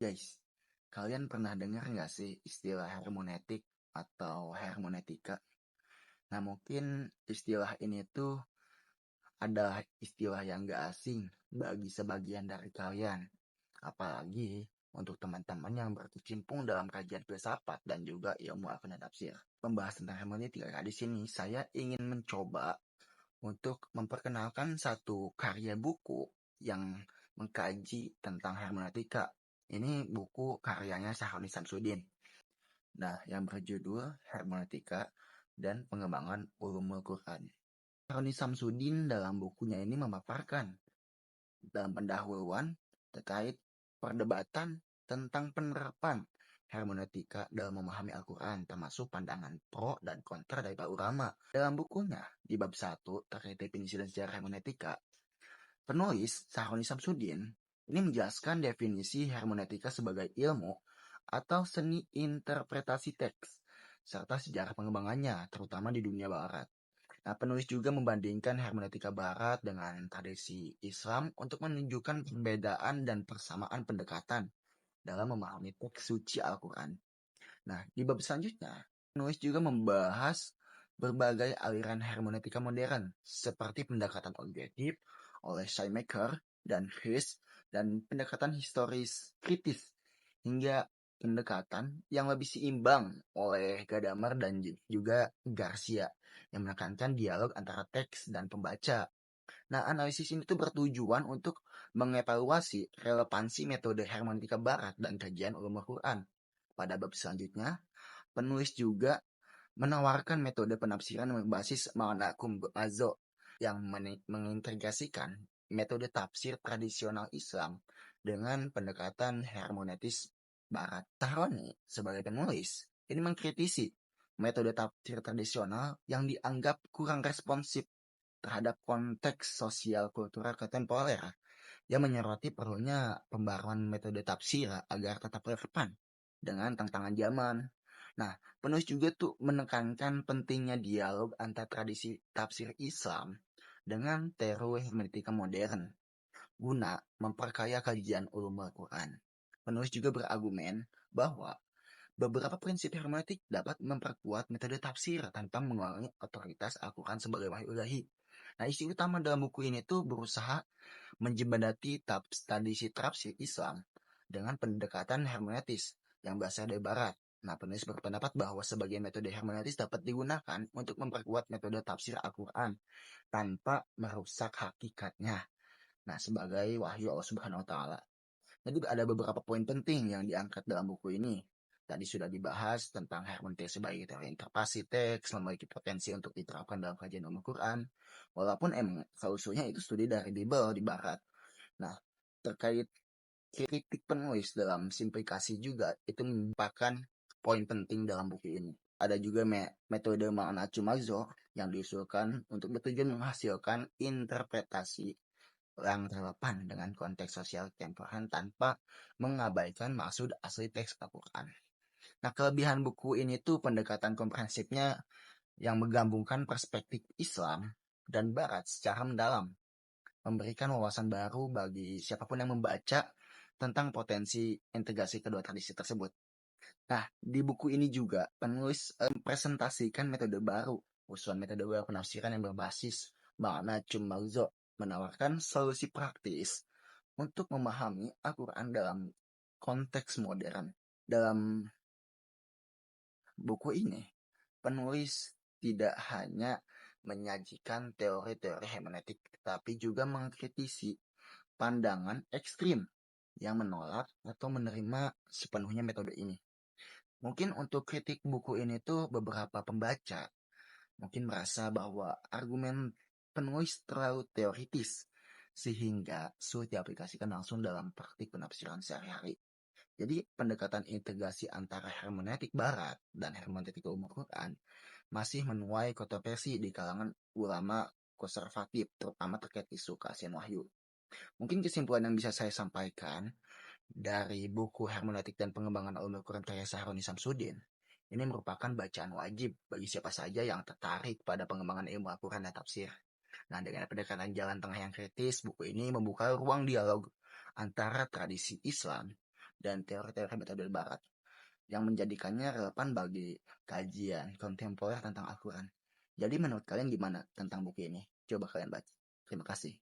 Guys, kalian pernah dengar nggak sih istilah hermeneutik atau hermeneutika? Nah, mungkin istilah ini tuh adalah istilah yang gak asing bagi sebagian dari kalian. Apalagi untuk teman-teman yang berkecimpung dalam kajian filsafat dan juga ilmu akal dan tafsir. Pembahasan tentang hermeneutika di sini saya ingin mencoba untuk memperkenalkan satu karya buku yang mengkaji tentang hermeneutika. Ini buku karyanya Syahroni Samsudin. Nah, yang berjudul Hermeneutika dan Pengembangan Ulumul Quran. Syahroni Samsudin dalam bukunya ini memaparkan dalam pendahuluan terkait perdebatan tentang penerapan hermeneutika dalam memahami Al-Quran, termasuk pandangan pro dan kontra dari para ulama. Dalam bukunya, di bab 1 terkait definisi dan sejarah hermeneutika, penulis Syahroni Samsudin ini menjelaskan definisi hermeneutika sebagai ilmu atau seni interpretasi teks, serta sejarah pengembangannya, terutama di dunia barat. Nah, penulis juga membandingkan hermeneutika barat dengan tradisi Islam untuk menunjukkan perbedaan dan persamaan pendekatan dalam memahami teks suci Al-Quran. Nah, di bab selanjutnya, penulis juga membahas berbagai aliran hermeneutika modern, seperti pendekatan objektif oleh Schleiermacher dan Hus, dan pendekatan historis kritis, hingga pendekatan yang lebih seimbang oleh Gadamer dan juga Garcia, yang menekankan dialog antara teks dan pembaca. Nah, analisis ini tuh bertujuan untuk mengevaluasi relevansi metode hermeneutika barat dan kajian ulumul Quran. Pada bab selanjutnya, penulis juga menawarkan metode penafsiran yang berbasis makna kumbazo yang mengintegrasikan metode tafsir tradisional Islam dengan pendekatan hermeneutis barat. Tahroni sebagai penulis ini mengkritisi metode tafsir tradisional yang dianggap kurang responsif terhadap konteks sosial kultural kontemporer, yang menyoroti perlunya pembaruan metode tafsir agar tetap relevan dengan tantangan zaman. Nah, penulis juga tuh menekankan pentingnya dialog antar tradisi tafsir Islam dengan teori hermeneutika modern guna memperkaya kajian ulumul Quran. Penulis juga berargumen bahwa beberapa prinsip hermeneutik dapat memperkuat metode tafsir tanpa mengurangi otoritas Al-Quran sebagai wahyu ilahi. Nah, isi utama dalam buku ini tuh berusaha menjembatani tradisi tafsir Islam dengan pendekatan hermeneutis yang berasal dari Barat. Nah, penulis berpendapat bahwa sebagian metode hermeneutis dapat digunakan untuk memperkuat metode tafsir Al-Quran tanpa merusak hakikatnya. Nah, sebagai wahyu Allah Subhanahu wa taala. Jadi ada beberapa poin penting yang diangkat dalam buku ini. Tadi sudah dibahas tentang hermeneutika sebagai teori interpretasi teks, memiliki potensi untuk diterapkan dalam kajian umum Quran. Walaupun emang usulnya itu studi dari Bible di Barat. Nah, terkait kritik penulis dalam simplikasi juga itu merupakan poin penting dalam buku ini. Ada juga metode makna cumazo yang diusulkan untuk bertujuan menghasilkan interpretasi yang relevan dengan konteks sosial kontemporer tanpa mengabaikan maksud asli teks Al-Quran. Nah, kelebihan buku ini tuh pendekatan komprehensifnya yang menggabungkan perspektif Islam dan Barat secara mendalam, memberikan wawasan baru bagi siapapun yang membaca tentang potensi integrasi kedua tradisi tersebut. Nah, di buku ini juga penulis mempresentasikan metode baru, usulan metode baru penafsiran yang berbasis makna Chumauzo, menawarkan solusi praktis untuk memahami Al-Quran dalam konteks modern. Dalam buku ini, penulis tidak hanya menyajikan teori-teori hermeneutik, tetapi juga mengkritisi pandangan ekstrim yang menolak atau menerima sepenuhnya metode ini. Mungkin untuk kritik buku ini tuh beberapa pembaca mungkin merasa bahwa argumen penulis terlalu teoritis sehingga sulit diaplikasikan langsung dalam praktik penafsiran sehari-hari. Jadi pendekatan integrasi antara hermeneutik barat dan hermeneutik umum Quran masih menuai kontroversi di kalangan ulama konservatif, terutama terkait isu keaslian wahyu. Mungkin kesimpulan yang bisa saya sampaikan dari buku Hermeneutik dan Pengembangan Ulumul Quran karya Syahroni Samsudin, ini merupakan bacaan wajib bagi siapa saja yang tertarik pada pengembangan ilmu Al-Quran dan tafsir. Nah, dengan pendekatan jalan tengah yang kritis, buku ini membuka ruang dialog antara tradisi Islam dan teori-teori metode barat yang menjadikannya relevan bagi kajian kontemporer tentang Al-Quran. Jadi menurut kalian gimana tentang buku ini? Coba kalian baca. Terima kasih.